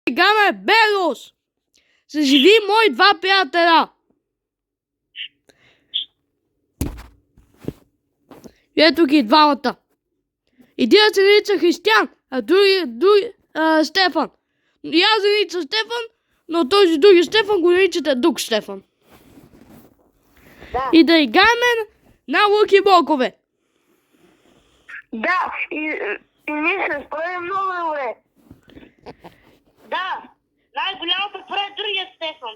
Гаме Белос. Са живи мои два приятеля. Ето ги двамата. Единият се нарича Християн, а други Стефан. И аз се нарича Стефан, но този други Стефан го наричате друг Стефан. Да. И да играем на лъки блокове. Да, и ние се справим много добре. Да, най-голямото прави другия Стефан.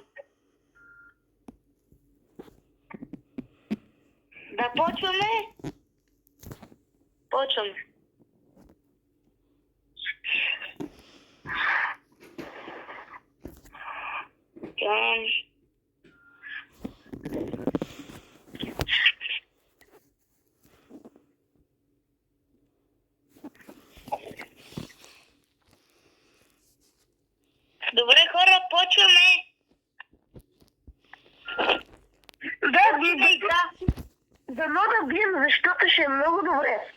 Да почваме? Почваме. Добре, хора, почваме. Да, биби, да. Дано да бием, защото ще е много добре.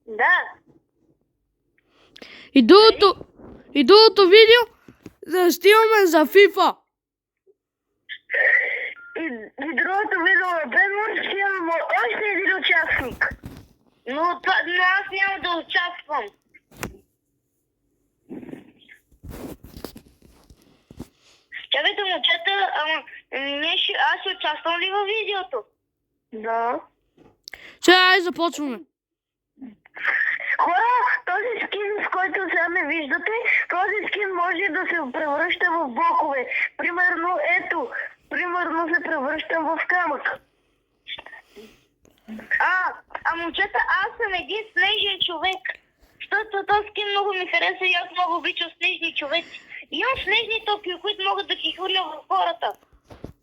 Да. И другото видео да снимаме за FIFA. И другото видео на Бенмон ще имаме още един участник. Но аз няма да участвам. Чакайте, момчета, аз ще участвам ли във видеото? Да. Сега айде започваме. Хора, този скин, с който сега ме виждате, този скин може да се превръща в блокове. Примерно, ето, се превръщам в камък. Момчета, аз съм един снежен човек. Защото този скин много ми хареса и аз много обичам снежни човеци. Имам снежни топки, които могат да ги хвърля в хората.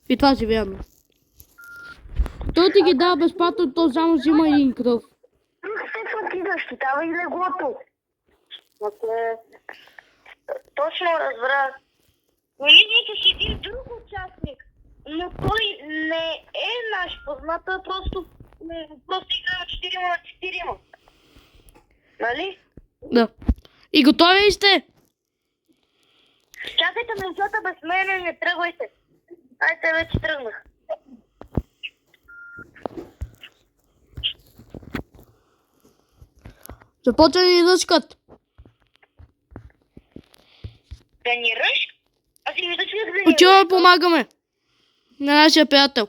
И това си вярно. Той ти ги дава безплатно, то само взима един кръв. Стефан ти защитава и леглото. Точно разбрах. Но ние ще един друг участник, но той не е наш познат, просто играем 4 на 4. Нали? Да. И готови ли сте? Чакайте, момчета, без мене не тръгвайте. Айде, вече тръгнах. Започва ни ръчкат. Да ни ръж? Аз си ми да чуя да ни Отиваме помагаме на нашия приятел.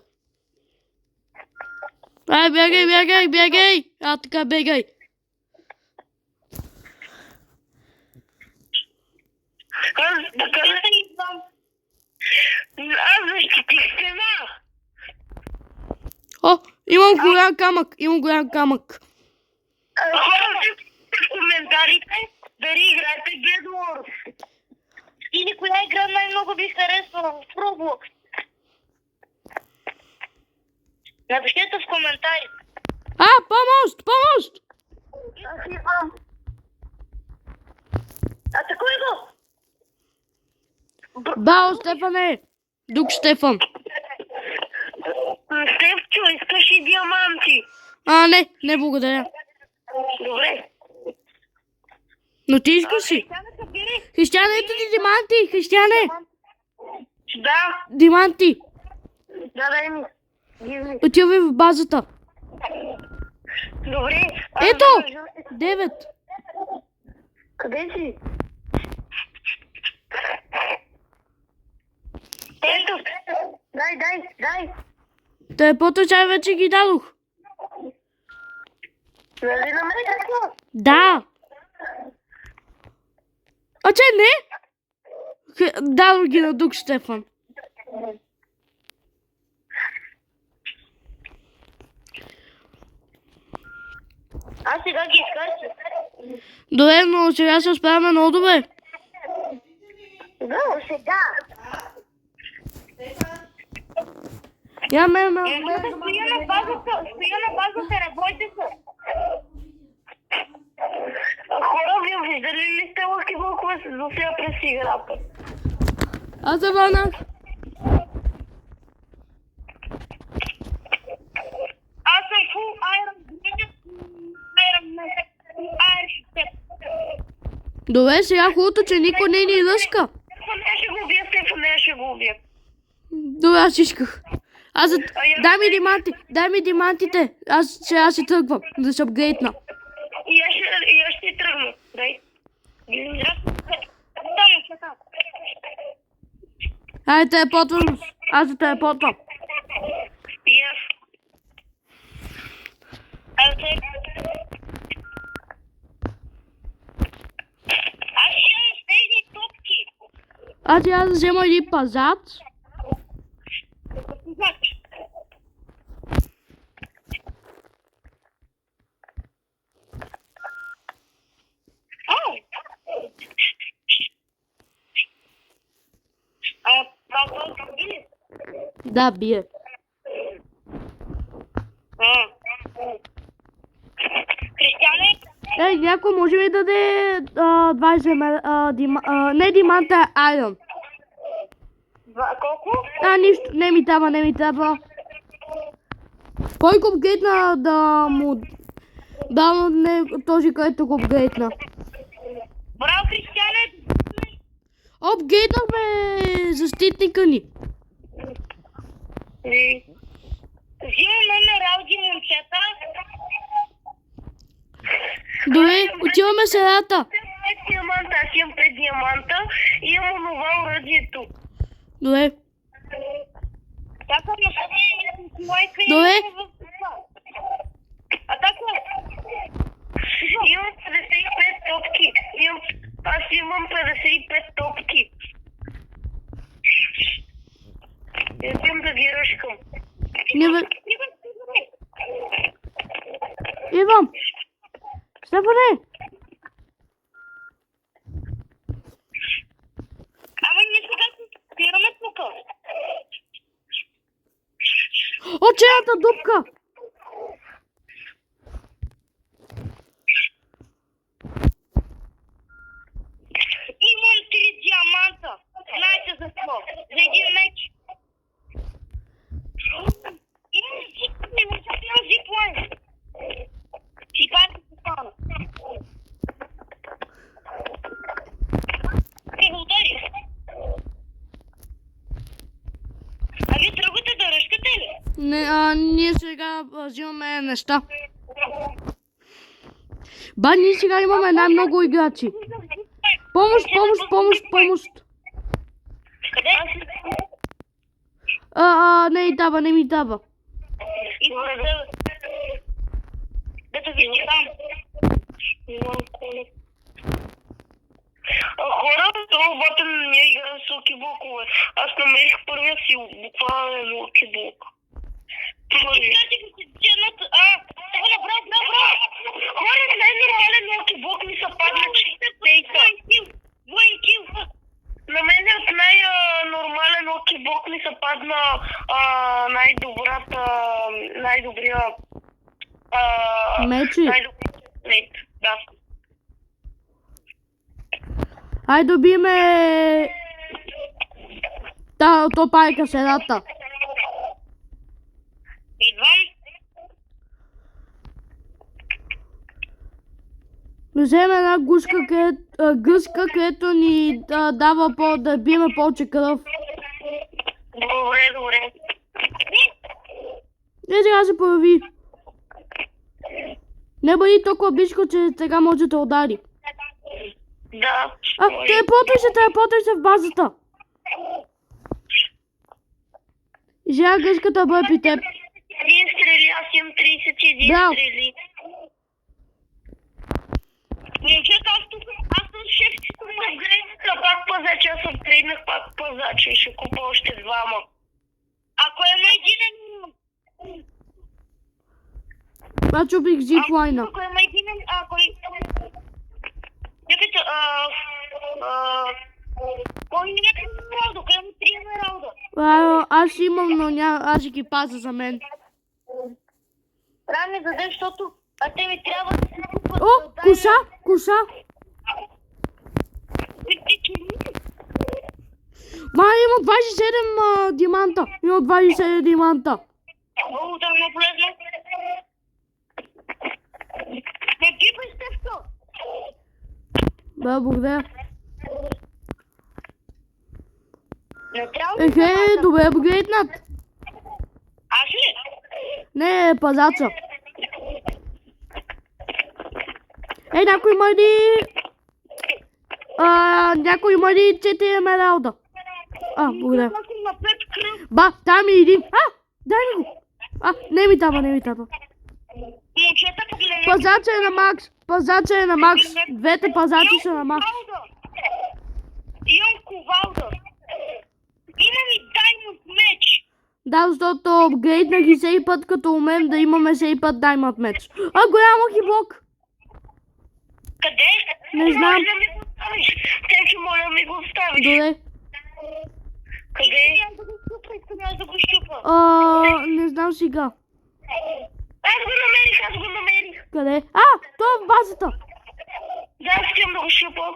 Ай, бягай! Така, бягай. Аз защитих стена. О, имам голям камък. Хора, в коментарите дали играете Bed Wars. Или коя игра най-много ви харесва в Roblox. Напишете в коментарите. Помощ! Аз имам. Атакуй го! Браво, Стефане! Друг Стефан. Стефчо, искаш и диаманти. Не благодаря. Добре. Но ти искаш ли? Християне, ето ти диманти! Християне! Да. Диманти! Да, дай ми. Отивай в базата. Добре. Ето! 9. Къде си? Ето. Дай. Телепорта чай вече ги дадох. Нали на мен какво? Да. Не? Дадох ги на друг Стефан. Аз сега ги изкарча. Добре, но сега се справяме много добре. Да, сега. Я ме... Стоя на базата, не бойте се. Хора, вие виждали ли сте лъки блокове до сега през играта? Аз се върнах. Аз съм full Iron Man, Iron Step. Добре, сега хубавото, че никой не ни лъска. Не ще го убия, Стефан, не ще го убия. Добре, аз исках. Дай ми димантите. Аз ще тръгвам да се апгрейдна. И аз ще тръгна. Дай. Там. Айде, телепортвам. Аз се телепортвам. И аз. Аз ще имам тези топки. Аз трябва да взема един пазат. Да, бие. Кристиане? Някой може ли да даде 20 не диманта, айрон. Колко? Нищо, не ми дава. Кой го апгрейдна да му... Да, не този, който го апгрейдна. Браво, Кристиане! Апгрейднахме защитника ни. Взимам номер Ауди, момчета. Добре, отиваме в селата. Аз имам 5 диаманта и имам онова оръдието. Добре. Така, но сега лайка и... Добре. Атака! Имам 55 топки. Аз имам 55 топки. Искам да ги ръшкам. Идвам. Стефане! Ама ние сега се спираме тук. Черната дупка! Имам 3 диаманта. Знаете за какво? За един меч. Имам зиплайн. И пак се стана. Те го удари. А вие тръгвате да ръшкате ли? Не, ние сега взимаме неща. Ние сега имаме най-много играчи. Помощ! Къде? Не ми дава. Дето ви не дам. Хора, това батън не игра с локи блокове. Аз намерих първия си буквален локи блок. Хора, най-нормален локи блок ми са падна чистейка. Воин кил. На мен от най-нормален локи блок ми се падна най-добрия Мечи. Меч, да. Айде добиеме... То пайка селата. Идвам. Вземе една гъска, където ни дава да биеме повече кръв. Добре. Сега се появи. Не бъди толкова близко, че сега може да удари. Да. Телепортвай се в базата. И сега гъската бъде при теб. Един стрели, аз имам 31 Браво. стрели. Момчета, аз съм шефчето на апгрейдната, пак пазаче, аз апгрейднах пак пазаче, ще купа още двама. Ако има един... Аз чупих зиплайна. Ако има един... Чакайте, кой не е Емералдо? Кой има 3 Емералда? Аз имам, но аз ще ги пазя за мен. Трябва ми даде, защото те ми трябва да се купат... О, коша! Имам 27 диаманта. Имам 27 диаманта. Много да ме влезна. Не гибай, Стефко! Да, благодаря. Не трябва да Добре, апгрейднат. Аз ли? Не, пазача. Някой има ли... някой има ли 4 емералда? Благодаря. Аз съм на 5 кръв. Ба, там е един. Дай ми го. Не ми тапа. Момчета, погледнете. Пазача е на макс. Двете пазачи са на макс. Имам ковалда. Имам и даймонд меч. Да, защото апгрейднах и сей път, като умеем да имаме сей път даймонд меч. Голямо хиблок. Къде? Не знам. Може да ми го оставиш. Тече, моля да ми го оставиш. Добре. Къде? Искам да го щупа. Не знам сега. Аз го намерих. Къде? То е в базата. Да, искам да го щупа.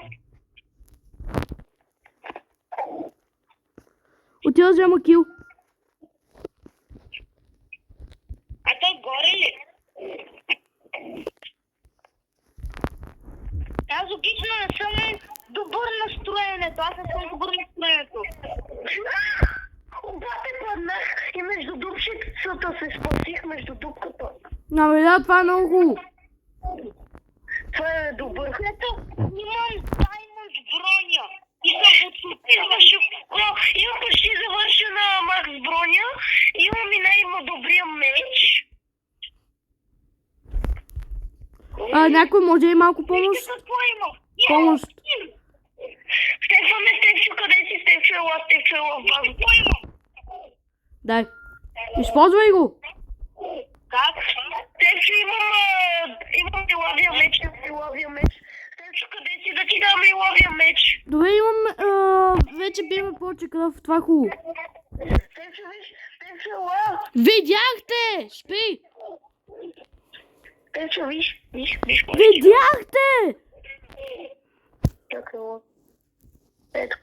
Отива да взема кил. А той горе ли? Аз логично не съм добър настроенето. Аз не съм добър настроенето. Да, те паднах и между дупчицата се спасих между дупката. Да, това е много хубаво. Това е добър. Ето, имам даймонд броня. И съм завършил. Имам почти завършена макс броня. Имам и най-добрия меч. Някой може и малко помощ? Помощ. Стефчо, къде си? Стефчо, ела в базата. Дай. Използвай го. Как? Стефчо, имам и лавия меч. Стефчо, къде си да ти дам и лавия меч? Добре, вече биме повече кръв. Това е хубаво. Стефчо, виж, ела. Видяхте! Спи! Стефчо, виж. Видяхте! Чакай, ето.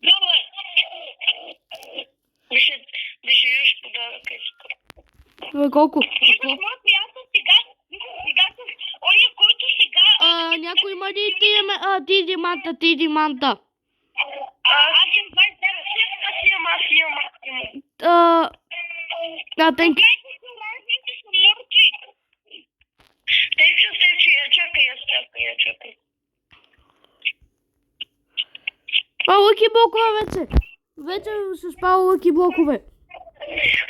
Добре. Беше виж подарък. Колко? Моят приятел сега ония, който сега... Някой има ли ти диманта? Аз имам 29, тенки. Стефчо, чакай. Лъки блокове вече. Вече се спава лъки блокове.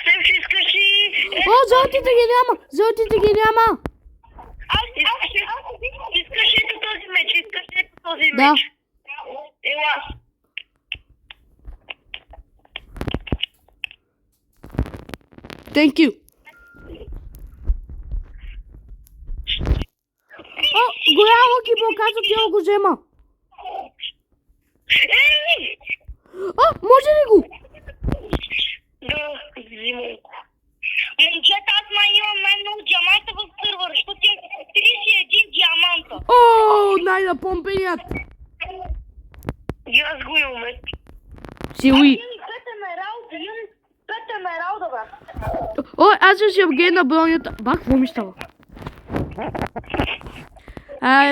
Стефчо, искаш ли... Зълтите ги няма. Искаш ето този меч, Да. Ела. Thank you. Голямо лъки блок, аз отива го взема. Може ли го? Да, взимай го. Момчета, аз имам най-много диаманта в сървъра, защото имам 31 диаманта. Най-напомпеният. И аз го имам. Силуи. Имам 5 емералда, бе. Аз ще си апгрейдна бронята. Какво ми става?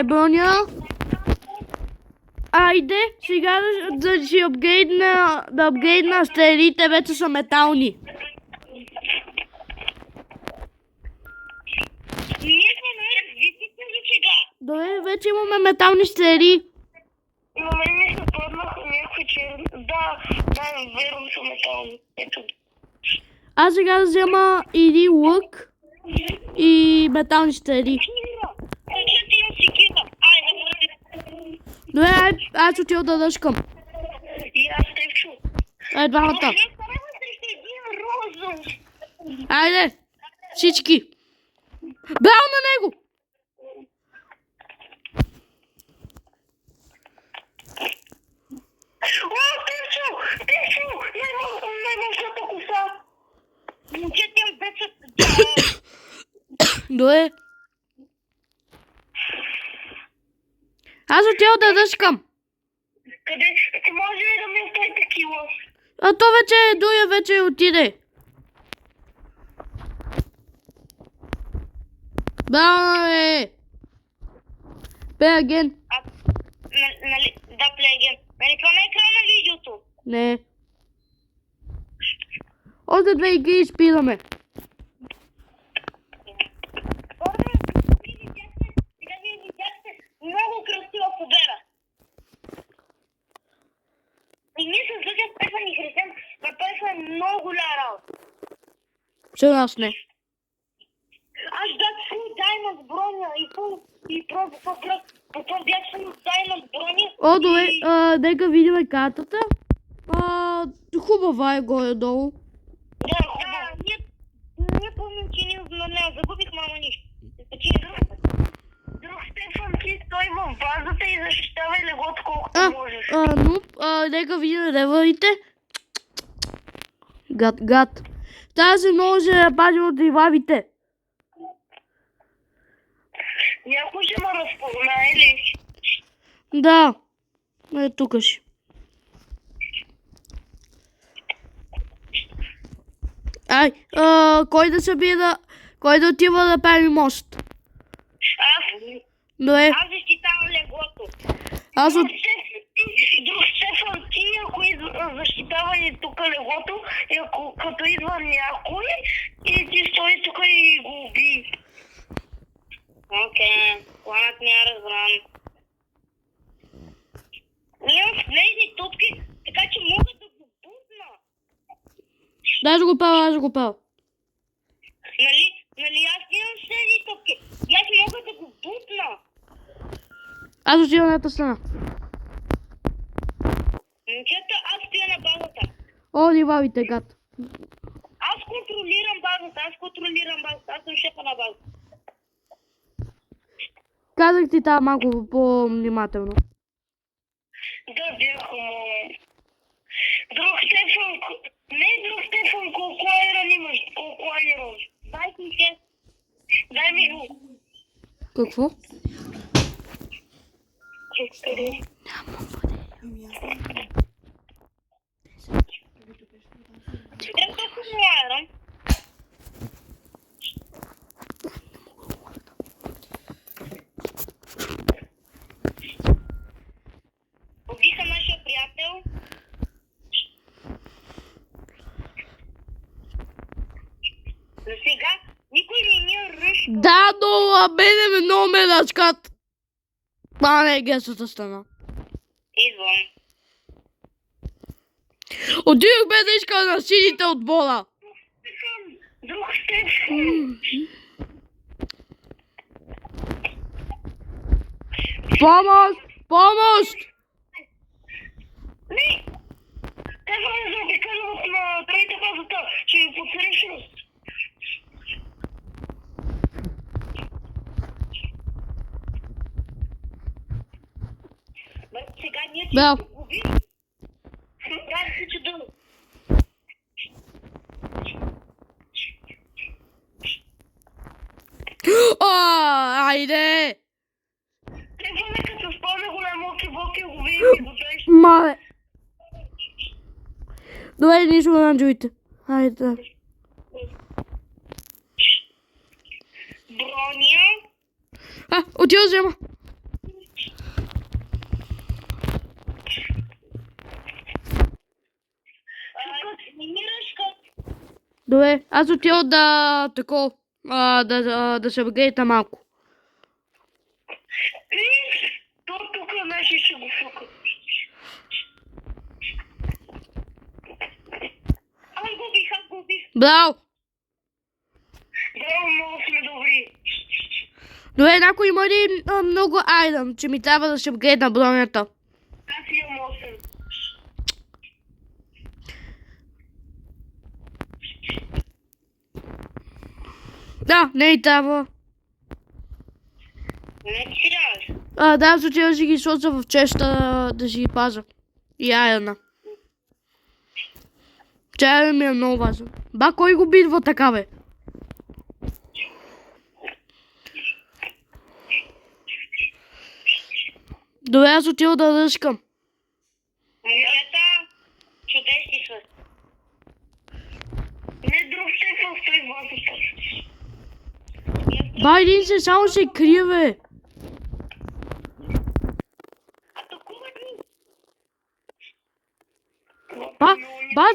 Броня. Айде, сега да си апгрейдна стрелите, вече са метални. Ние сме на сега. Добре, вече имаме метални стрели. Имаме ми се паднаха някакви черни. Да, верно са метални. Ето. Аз сега да взема или лък и метални стрели. Добре, аз отива да дъжкам. И аз Стефчо. Двамата. Айде, всички. Браво на него! Стефчо! Най-мощната коса. Момчета имам 10. Добре. Аз отива да дъжкам. Къде? Може ли да ми оставите кила? То вече Дуя вече отиде. Браво, бе! Бе, аген. нали, да, плеген. Нали, това не е край на видеото. Не. Още две игри и спираме. Сега вие видяхте много красива победа. И ние с Лъча, Стефан и Християн направихме много голяма работа. Все нас не. Аз бях full diamond броня и потом бях full diamond броня. О, добре, нека видим картата. Хубава е горе-долу. Да, хубаво. Ние помним, че ние на нея загубихме, ама нищо. Друг Стефан, ти стой в базата и защитавай легото колкото можеш. Нека видим левелите. Гад. Тази може да пазим от ривавите. Някой ще ме разпознае ли? Да. Тук си. Ай, кой да събира, кой да отива да прави мост? Аз. Добре. Аз защитавам леглото. Аз от... Друг Стефан, ти ако защитава и тук леглото, и ако като идва някой, и ти стои тук и го уби. Окей, планът не е разбран. Имам снежни топки, така че мога да го бутна. Дай да го пел. Нали аз имам снежни топки, и аз мога да го бутна. Аз отивам на тази страна. Момчета, аз стоя на базата. О, ривавите, гад. Аз контролирам базата, аз съм шефа на базата. Казах ти това малко по-внимателно. Да, бях Друг Стефан, колко айрон имаш? Дай ми 6. Дай ми го. Какво? Трябва толкова айрон. Убиха нашия приятел. За сега никой не ни ръшва. Да, но мене ме много ме ръчкат. Това не е гесата стана. Идвам. Отидох без да искам на сините отбора. Друг Стефан. Помощ! Не! Стефан е заобикален на трета базата. Ще ви подсрещам. Сега ние Да. ще губим. Да, си чудо. Айде! Стефан е като спомня голям оки-боки, го видим и го дай. Мале! Добре, нищо на анджуите. Айде. Броня. Отива взема. Добре, аз отивам да да се апгрейта малко. То тук наши ще го фукат. Аз губих. Браво! Браво, много сме добри. Добре, някой има ли много айдъм, че ми трябва да се апгрейдна бронята? Аз имам 8. Да, не и трябва. Не ти трябваш. Да, в случай да си ги сложа в честа да си ги пазя. И айрона. Чайът ми е много важен. Ба, кой го бидва така, бе? Добре, аз отива да ръскам. Момчета, чудесни са. Не друг Стефан, стой в базата. Ба, един се само се крие, бе.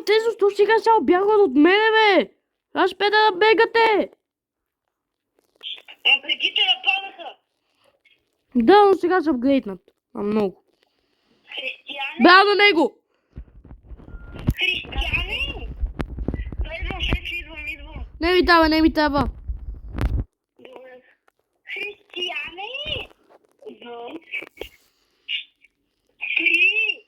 Те защо сега само бягат от мене, бе? Аз спе да бегате. Преди те нападаха. Да, но сега съм апгрейднат. Много. Християни? Бях на него. Християни? Идвам, шеф, идвам. Не ми трябва. Добре. Християни? Да. Три.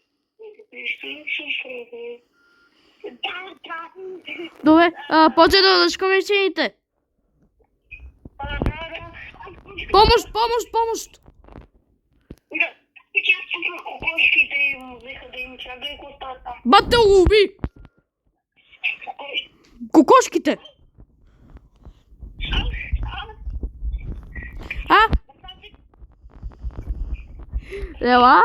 Да. Добре, почва да разкаме сините. Помощ! Да. Тя са кокошките и взеха да им чага и костата. Бате го уби! Кокошките! Ела!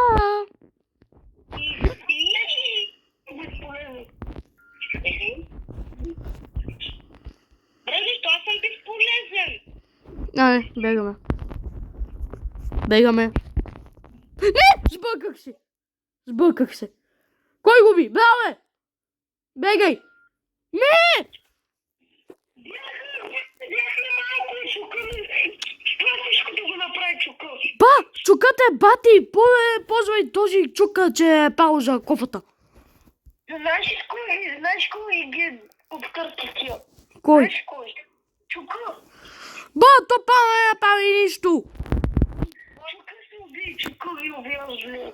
Бре, защо аз съм безполезен? Не, бегаме. Не! Сбърках се. Кой го би? Браве! Бегай! Не! Бяхме малко и чука ми. Това всичко да го направи чука. Чукът е бати! Ползвай този чука, че е пал за кофата. Знаеш кой ги обкърти тия? Кой? Знаеш кой? Чука. То пал не направи нищо. Чука се уби, чука ви убива зле.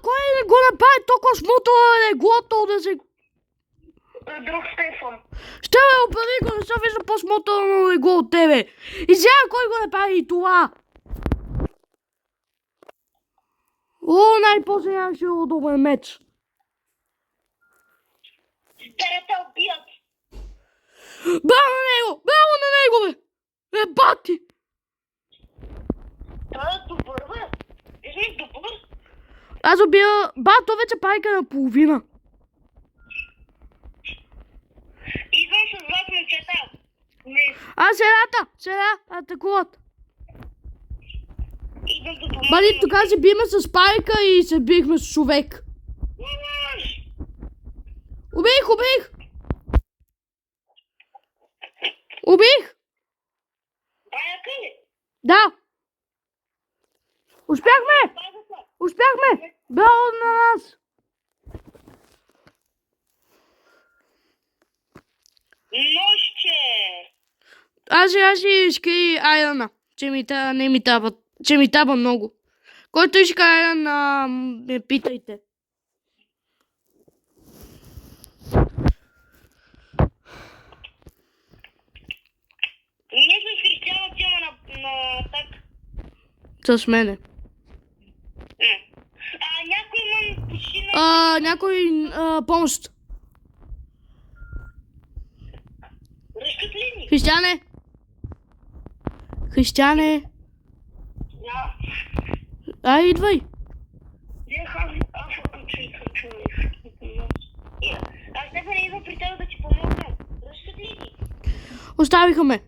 Кой не го направи толкова смуто леглото да се... Друг Стефан. Ще ме оправи го, не се вижда по-смотано легло от тебе. И сега кой го направи и това? Най-после нямаше удобен меч. Да те убият. Браво на него, бе! Бати! Той е добър, бе. Виж добър. Аз убия... То вече пайка на половина. Идвам с вас момчета. Не. Селята атакуват. Идвам да помогна. Бали, тогава се бихме с пайка и се бихме с човек. Убих! Баяка ли? Да! Успяхме! Браво на нас! Нощче! Аз ще скри айрона, че ми трябва много. Който иска айрон, ме питайте. Ние сме християни, отиваме на так. С мене. Някой имам почти на... Някой помощ. Ръшкат ли ни? Християне. Да. Идвай. Аз чуеш. Аз не идва при теб да ти помогна. Ръшкат ли ни? Оставиха ме.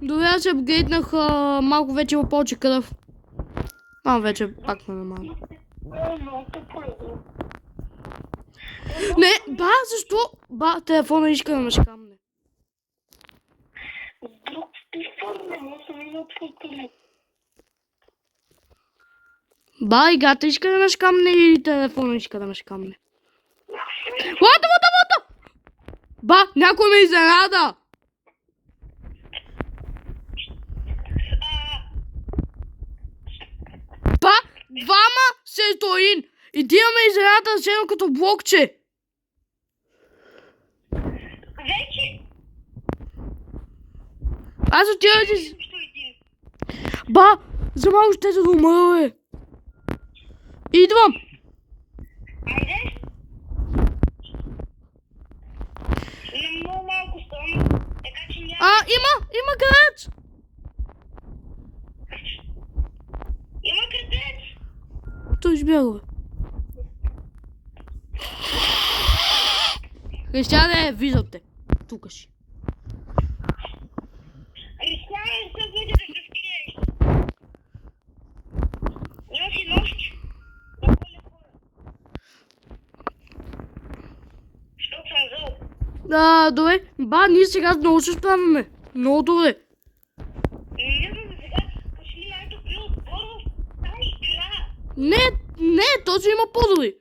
Добре, аз се апгрейднах малко вече има повече кръв. Вече пак на малко. Не, защо? Телефона иска да ме шкамне. Друг телефон не може да ми отвъртали. Играта иска да ме шкамне или телефона иска да ме шкамне? Лата! Някой ме изненада! Двама се стоин! И ти имаме изненада да седно като блокче! Вече! Аз отивам си... За малко ще се домъра, бе! Идвам! Айде! Много малко стана, така че няма... Има градец! Има градец! Той избяга, бе. Християне, виждате. Тук си. Добре. Ба, ние сега много се справяме. Много добре. Не знам сега, пошли ето бил първо в тази игра. Не, този има по-добри.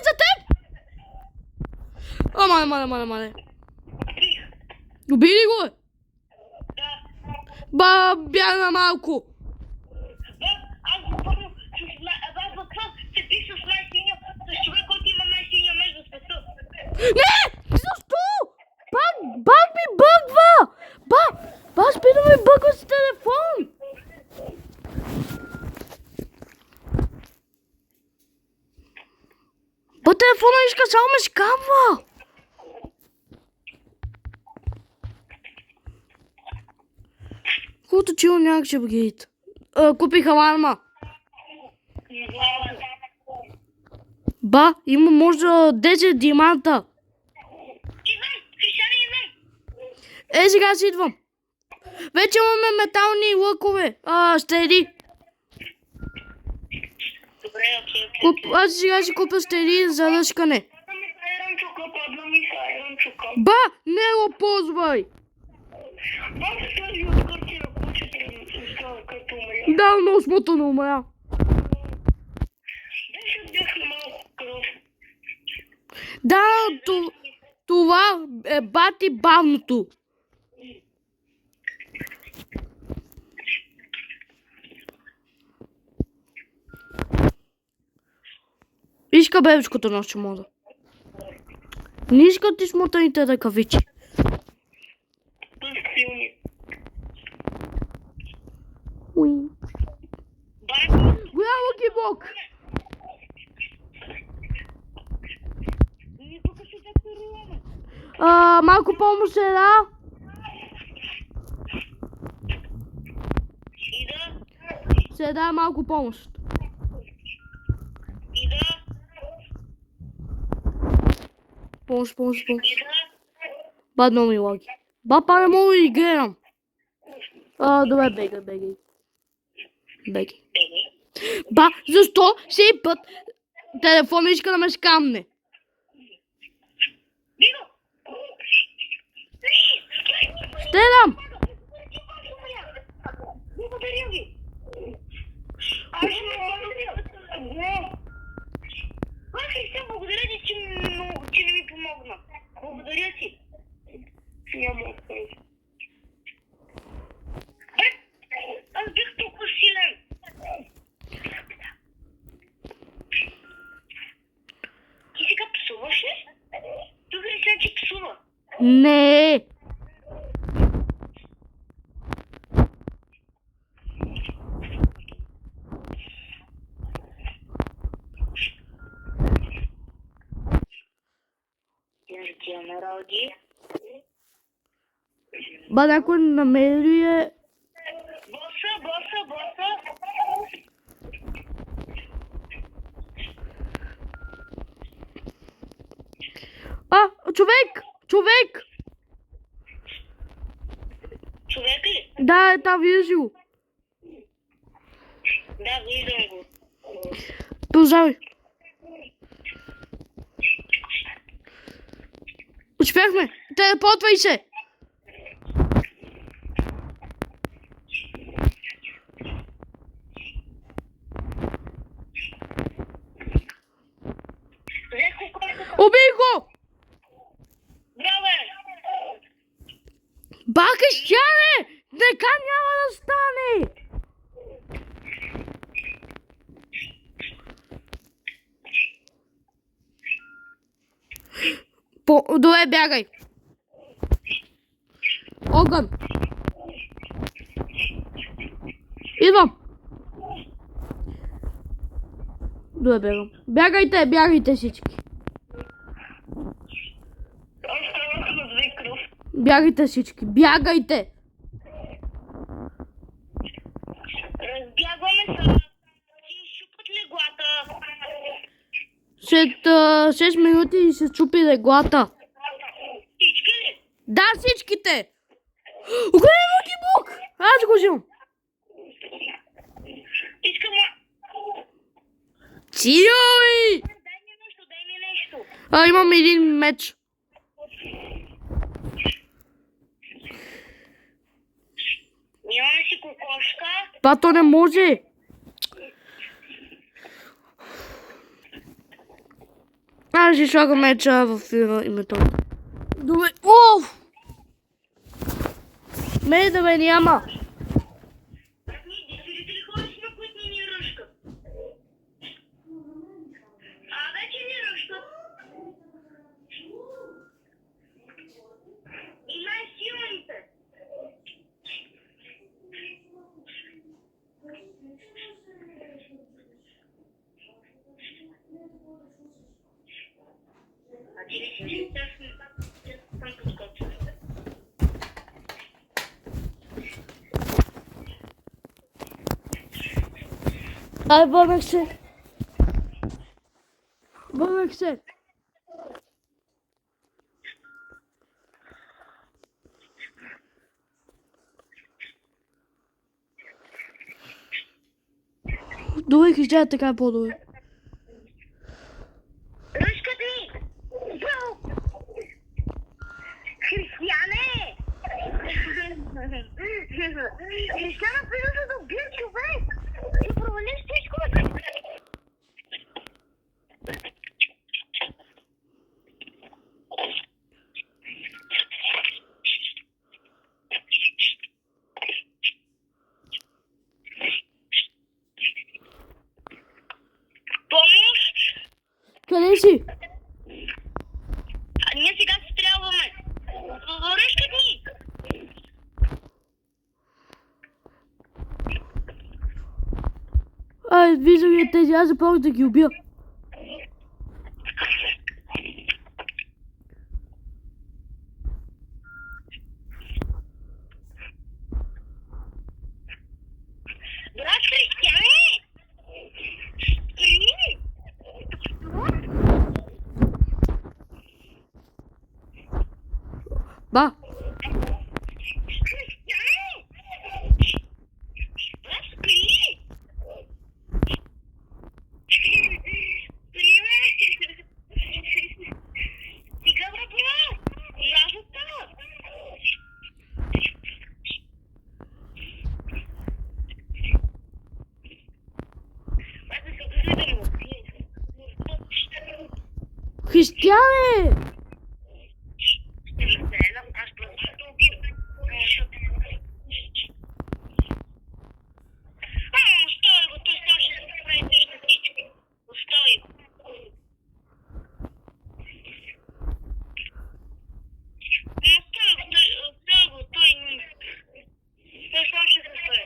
За теб! Мале. Убили го, бе. Да. Ба, бяга малко. Аз го помня, че аз в това се пише с най-синия, с човек, който има най-синия между света. Не! Защо? Баг ми бъгва! Ба, спина ми бъгва с телефон! Ба, телефона иска само ме скамва! Колкото чило някак ще бгейт. Купих аларма. Ба, има може 10 диаманта. Идвам, Християне, идвам. Сега си идвам. Вече имаме метални лъкове. Стели. Добре, окей. Аз сега си купя стели за ръчкане. Падна ми хайран чука. Ба, не го ползвай. Аз тази откърти на кучето ми става като умря. Да, много смотано умря. Беше отдехна малко кръв. Да, това е бати бавното. Иска бебешкото нощи мода. Не искат ти смотаните ръкавици. Силни. Уи. Байко, Голямо ги бог. ние тук ще те поруваме. Малко помощ да. Ида, Седа малко помощ. ида, Помощ. ида. Ба, много ми лаги. Ба, не мога да играм. Добре, бегай. Ба, защо всеки път телефона иска да ме скамне? Биго! Стелам! Благодаря ви! Аз ще ме благодаря! Християн, благодаря ти, че не ми помогна. Благодаря ти. Няма откъде. Аз бях толкова силен. Ти сега псуваш ли? Тук Християн, че псува. Не! Християн, Ради. Ба, някой намери е... Боса. Човек! Човек ли? Да, виждаш го. Да, виждам го. Продължавай. Успяхме! Телепортвай се! Убий го! Браве! Ба, Християне! Така няма да стане! Добре, бягай! Огън! Идвам! Добре, бягам. Бягайте всички! Аз ставах на две кръв. Бягайте всички! Бягайте! Разбягваме се. Ти шупат леглата. След 6 минути се чупи леглата. Всички ли? Да, всичките! Огромно ги бук! Аз го взимам. Искам... Чиой! Дай ми Имам един меч. Имаме си кокошка. Това то не може. Аз ще слагам меча в името. Добре. Оф! Ме да ме няма. Видите ли хора си на които ни ръшкат? Вече ни ръшкат. И най-силните. А ти ли си, че съм подскочила? Ай, върнах се. Върнах се. Добре, хищя така е по-добре. Ръшкат ми! Християне! Християна придържа да убие човек! И провали всичко! Помощ! Къде си? Ние сега се стрелваме! Ръшкат ми! Ай, виждам ги тези, аз започвам да ги убия. Брат Християне! Спри! Ба, Християне! Брат, спри! Спри, бе! Стига, бе, мразата! Аз да се опитам да го убия. християне! Ще ме заедам, аз просто ще убия. Стой го, той само ще се прави тежко всички. Стой го. Стой го, той само ще се прави.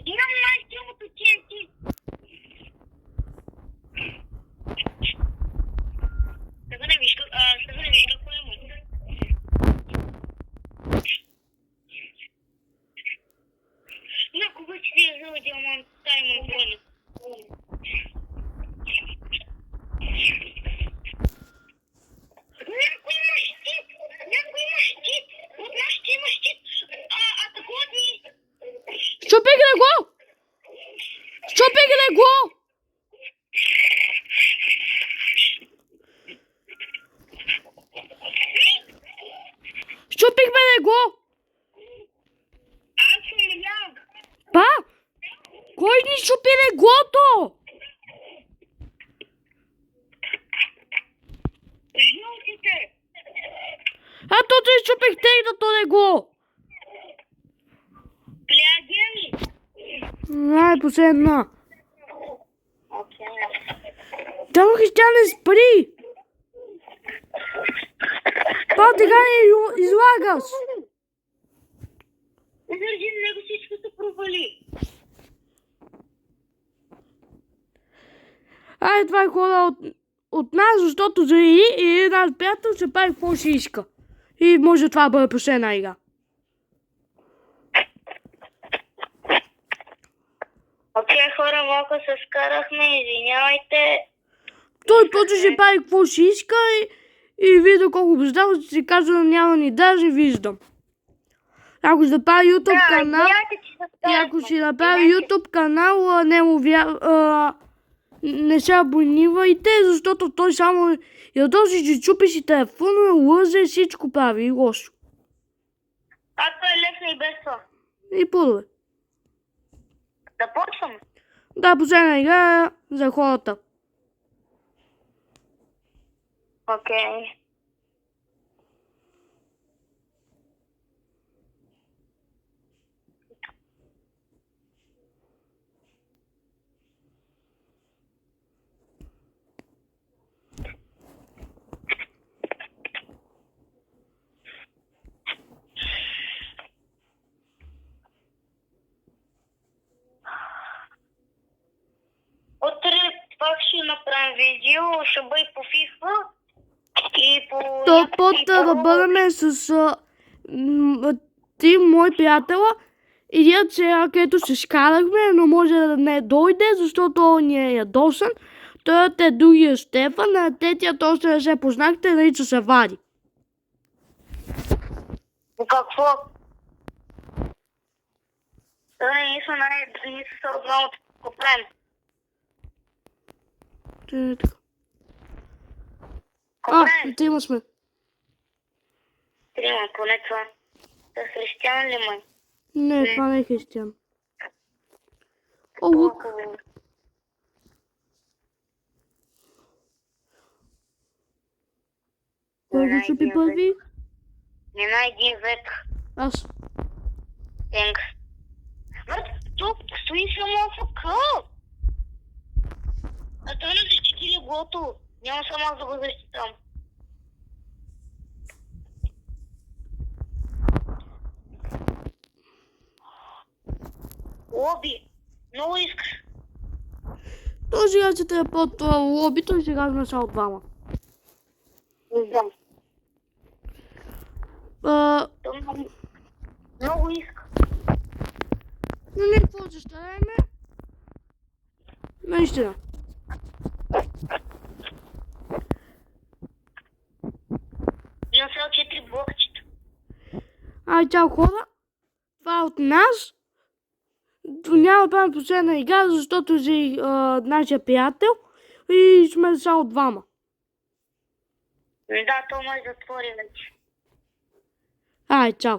Имам най-силното TNT. Сега не виж какво има. Някога си е взел диамант, Таймон Бонус. Някой има щит! От нас ще има щит! Атакуват ни! Щупих го! Щупих го! Щупихме го! Аз съм умрял! Ба! Кой ни щупи леглото? Жълтите! То ти щупих тегнато легло! Плягени! Ай, последна. Окей. Там християне спри! Па, така не излагаш! Заради него всичко се провали. Ай, това е хора от нас, защото заради и наш приятел се прави какво ще иска. И може това да бъде последна игра. Окей, хора, малко се скарахме, извинявайте. Той просто ще прави какво ще иска и видя колко побеждава, ще си казва няма ни даже виждам. Ако ще направи YouTube канал, извинявайте, че се и ако си направи YouTube канал, не се абонирайте, защото той само ядоси, че чупи си телефона, лъзе, всичко прави и лошо. А това е лесно и без това. И по-добре. Да почвам. Да, последна игра за хората. Окей. Утре пак ще направим видео, ще бъде по FIFA и по... То път да бъдем с ти, мой приятела, идият сега, където се скарахме, но може да не дойде, защото он ни е ядосан. Той е другия Стефан, а третият още не се познахте, нарича се Вади. Какво? Това не са се от малото проблем. Трима сме. Трима, поне това. Да християн ли май? Не, това не е християн. О, лук. Кой го чупи първи? Не найди век. Аз. Тенкс. Тук стои само АФК. А той не защити ли гото? Няма само аз да го защитам. Лоби. Много искаш. Той сега ще те е под лобито и сега сме само двама. Не знам. Много иска. Но ние какво ще стараеме? Наистина. Имам само 4 блокчета. Ай, чао хора. Това е от нас. Няма да правим последна игра, защото си нашия приятел и сме само двама. Да, то може да отвори вече. Ай, чао.